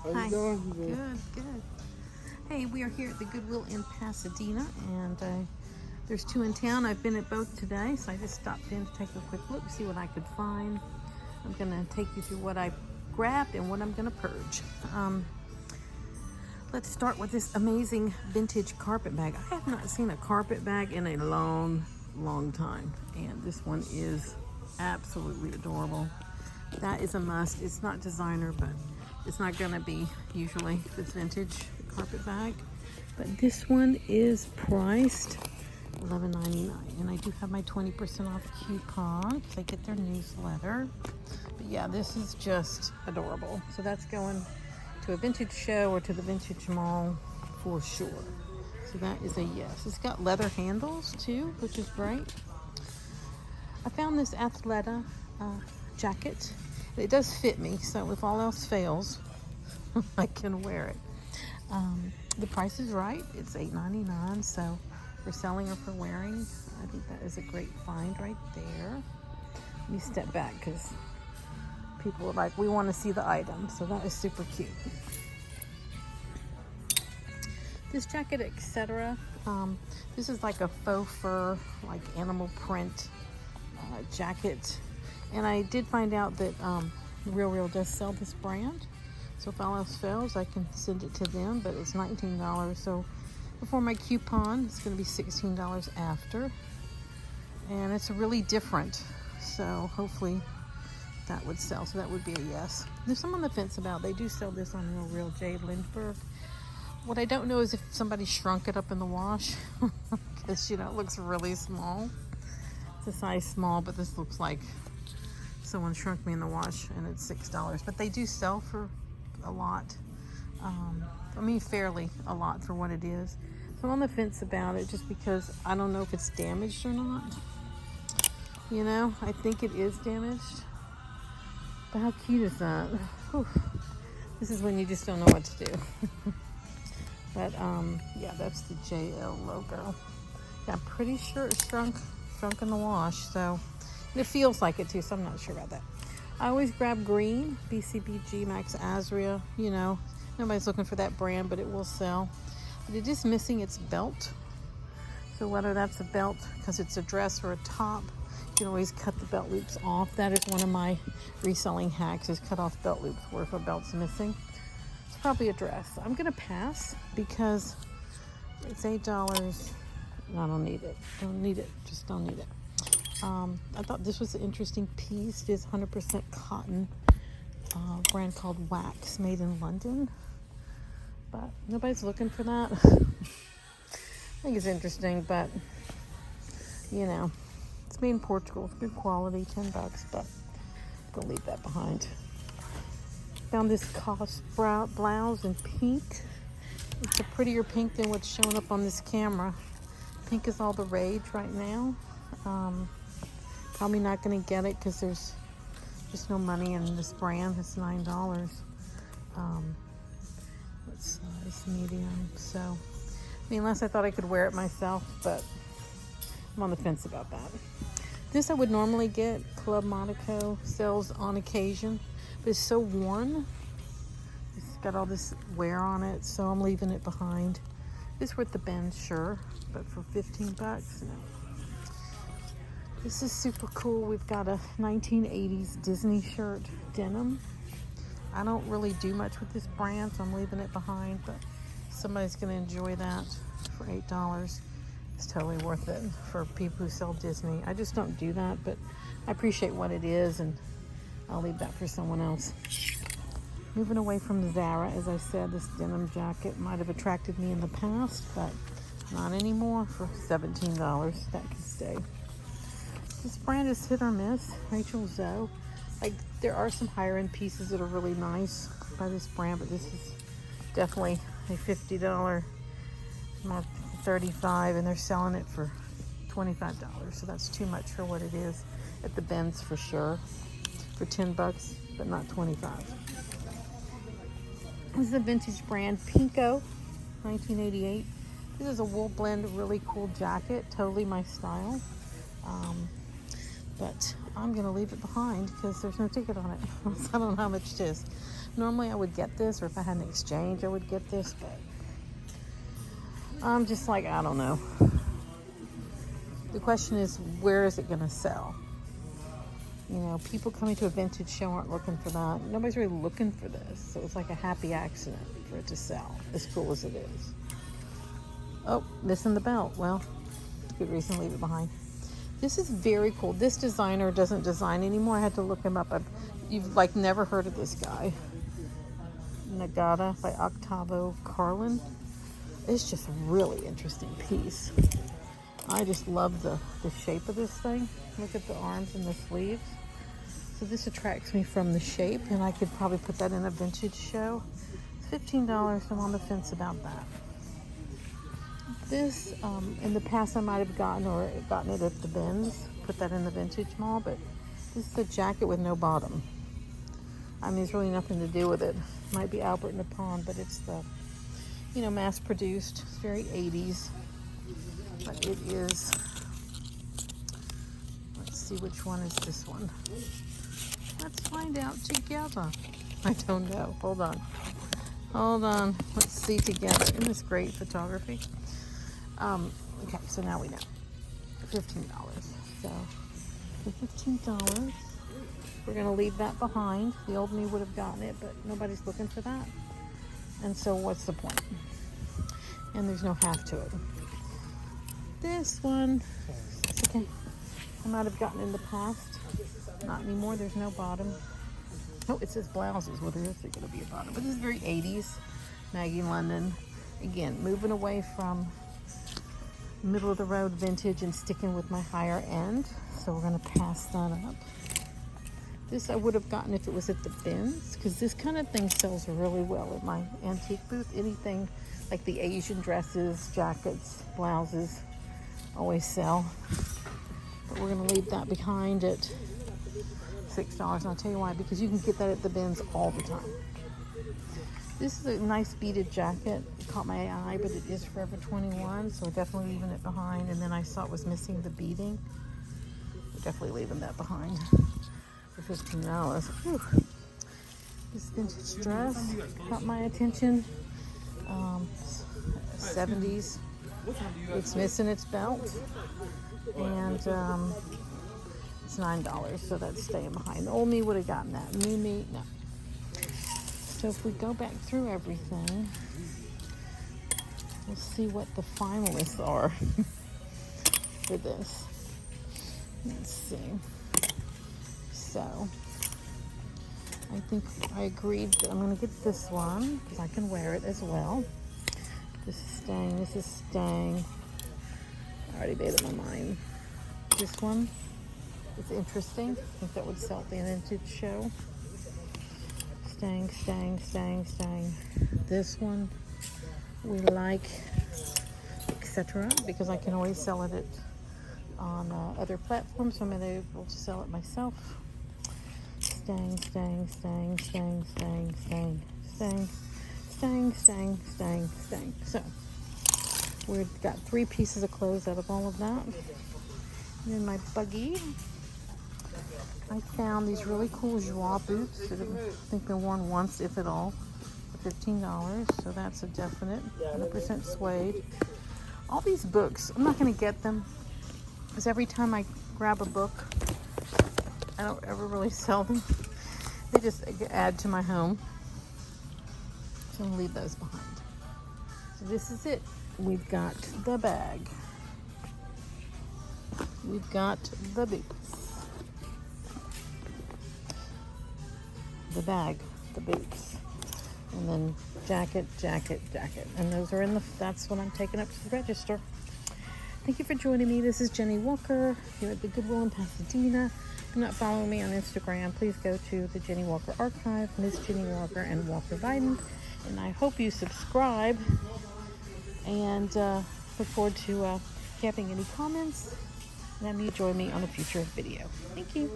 How Hi. you doing? Good, good. Hey, we are here at the Goodwill in Pasadena, and there's two in town. I've been at both today, so I just stopped in to take a quick look, see what I could find. I'm going to take you through what I grabbed and what I'm going to purge. Let's start with this amazing vintage carpet bag. I have not seen a carpet bag in a long time, and this one is absolutely adorable. That is a must. It's not designer, but it's not going to be usually if it's vintage carpet bag. But this one is priced $11.99, and I do have my 20% off coupon because I get their newsletter. But yeah, this is just adorable. So that's going to a vintage show or to the vintage mall for sure. So that is a yes. It's got leather handles too, which is great. I found this Athleta jacket. It does fit me, so if all else fails, I can wear it. The price is right. It's $8.99, so for selling or for wearing, I think that is a great find right there. Let me step back because people are like, we want to see the item, so that is super cute. This jacket, etc. This is like a faux fur, like animal print jacket, and I did find out that Real does sell this brand. So if all else fails, I can send it to them, but it's $19. So before my coupon, it's going to be $16 after, and it's really different. So hopefully that would sell. So that would be a yes. There's some on the fence about. They do sell this on Real J. Lindbergh. What I don't know is if somebody shrunk it up in the wash, because it looks really small. It's a size small, but this looks like someone shrunk me in the wash, and it's $6. But they do sell for a lot. Fairly a lot for what it is. So I'm on the fence about it just because I don't know if it's damaged or not. I think it is damaged. But how cute is that? Whew. This is when you just don't know what to do. But yeah, that's the JL logo. Yeah, I'm pretty sure it's shrunk in the wash, so and it feels like it too, so I'm not sure about that. I always grab green, BCBG, Max Azria. Nobody's looking for that brand, but it will sell. But it is missing its belt. So whether that's a belt because it's a dress or a top, you can always cut the belt loops off. That is one of my reselling hacks, is cut off belt loops where if a belt's missing. It's probably a dress. I'm gonna pass because it's $8. I don't need it. Just don't need it. I thought this was an interesting piece. It is 100% cotton, brand called Wax, made in London. But nobody's looking for that. I think it's interesting, but it's made in Portugal. It's good quality, $10, but I'm gonna leave that behind. Found this COS blouse in pink. It's a prettier pink than what's showing up on this camera. Pink is all the rage right now. Probably not going to get it because there's just no money in this brand. It's $9. What size? Medium. So, unless I thought I could wear it myself, but I'm on the fence about that. This I would normally get. Club Monaco sells on occasion, but it's so worn. It's got all this wear on it, so I'm leaving it behind. It's worth the bend, sure, but for $15, no. This is super cool. We've got a 1980s Disney shirt, denim. I don't really do much with this brand, so I'm leaving it behind, but somebody's going to enjoy that for $8. It's totally worth it for people who sell Disney. I just don't do that, but I appreciate what it is, and I'll leave that for someone else. Moving away from Zara, as I said, this denim jacket might have attracted me in the past, but not anymore. For $17, that can stay. This brand is hit or miss. Rachel Zoe. There are some higher end pieces that are really nice by this brand, but this is definitely a $50, not $35, and they're selling it for $25. So that's too much for what it is at the Benz for sure. For $10, but not $25. This is a vintage brand, Pinko, 1988. This is a wool blend, really cool jacket, totally my style. But I'm going to leave it behind because there's no ticket on it. So I don't know how much it is. Normally I would get this, or if I had an exchange, I would get this, but I'm just like, I don't know. The question is, where is it going to sell? You know, people coming to a vintage show aren't looking for that. Nobody's really looking for this. So it's like a happy accident for it to sell, as cool as it is. Oh, missing the belt. Well, good reason to leave it behind. This is very cool. This designer doesn't design anymore. I had to look him up. You've like never heard of this guy. Nagata by Octavo Carlin. It's just a really interesting piece. I just love the shape of this thing. Look at the arms and the sleeves. So this attracts me from the shape, and I could probably put that in a vintage show. It's $15. I'm on the fence about that. This, in the past I might have gotten it at the bins, put that in the vintage mall, but this is a jacket with no bottom. I mean, there's really nothing to do with it. Might be Albert Nippon, but it's the, you know, mass produced. It's very 80s, but it is, let's see, which one is this one? Let's find out together. I don't know. Hold on. Let's see together. Isn't this great photography? Okay, so now we know. $15. So for $15, we're gonna leave that behind. The old me would have gotten it, but nobody's looking for that. And so what's the point? And there's no half to it. This one, it's okay. I might have gotten in the past. Not anymore. There's no bottom. Oh, it says blouses. Well, there is going to be a bottom. But this is very 80s. Maggie London. Again, moving away from middle of the road vintage and sticking with my higher end. So we're going to pass that up. This I would have gotten if it was at the bins, because this kind of thing sells really well at my antique booth. Anything like the Asian dresses, jackets, blouses always sell. But we're going to leave that behind at $6, and I'll tell you why, because you can get that at the bins all the time. This is a nice beaded jacket. It caught my eye, but it is Forever 21, so we're definitely leaving it behind. And then I saw it was missing the beading. We're definitely leaving that behind for $15. Whew. This vintage dress caught my attention. 70s. It's missing its belt, and it's $9, so that's staying behind. The old me would have gotten that. New me, no. So if we go back through everything, we'll see what the finalists are for this. Let's see. So I think I agreed that I'm going to get this one because I can wear it as well. This is staying. This is staying. I already made up my mind. This one is interesting. I think that would sell at the vintage show. Staying. This one we like, etc. Because I can always sell it on other platforms, so I'm able to sell it myself. Staying. So we've got 3 pieces of clothes out of all of that. And in my buggy, I found these really cool joie boots that have, I think, been worn once, if at all, for $15. So that's a definite 100% suede. All these books, I'm not going to get them because every time I grab a book, I don't ever really sell them. They just add to my home. So I'm going to leave those behind. So this is it. We've got the bag. We've got the boots. The bag, the boots. And then jacket. And those are that's what I'm taking up to the register. Thank you for joining me. This is Jennie Walker here at the Goodwill in Pasadena. If you're not following me on Instagram, please go to the Jennie Walker Archive, Miss Jennie Walker, and Walker Biden. And I hope you subscribe. And look forward to having any comments. And have you join me on a future video. Thank you.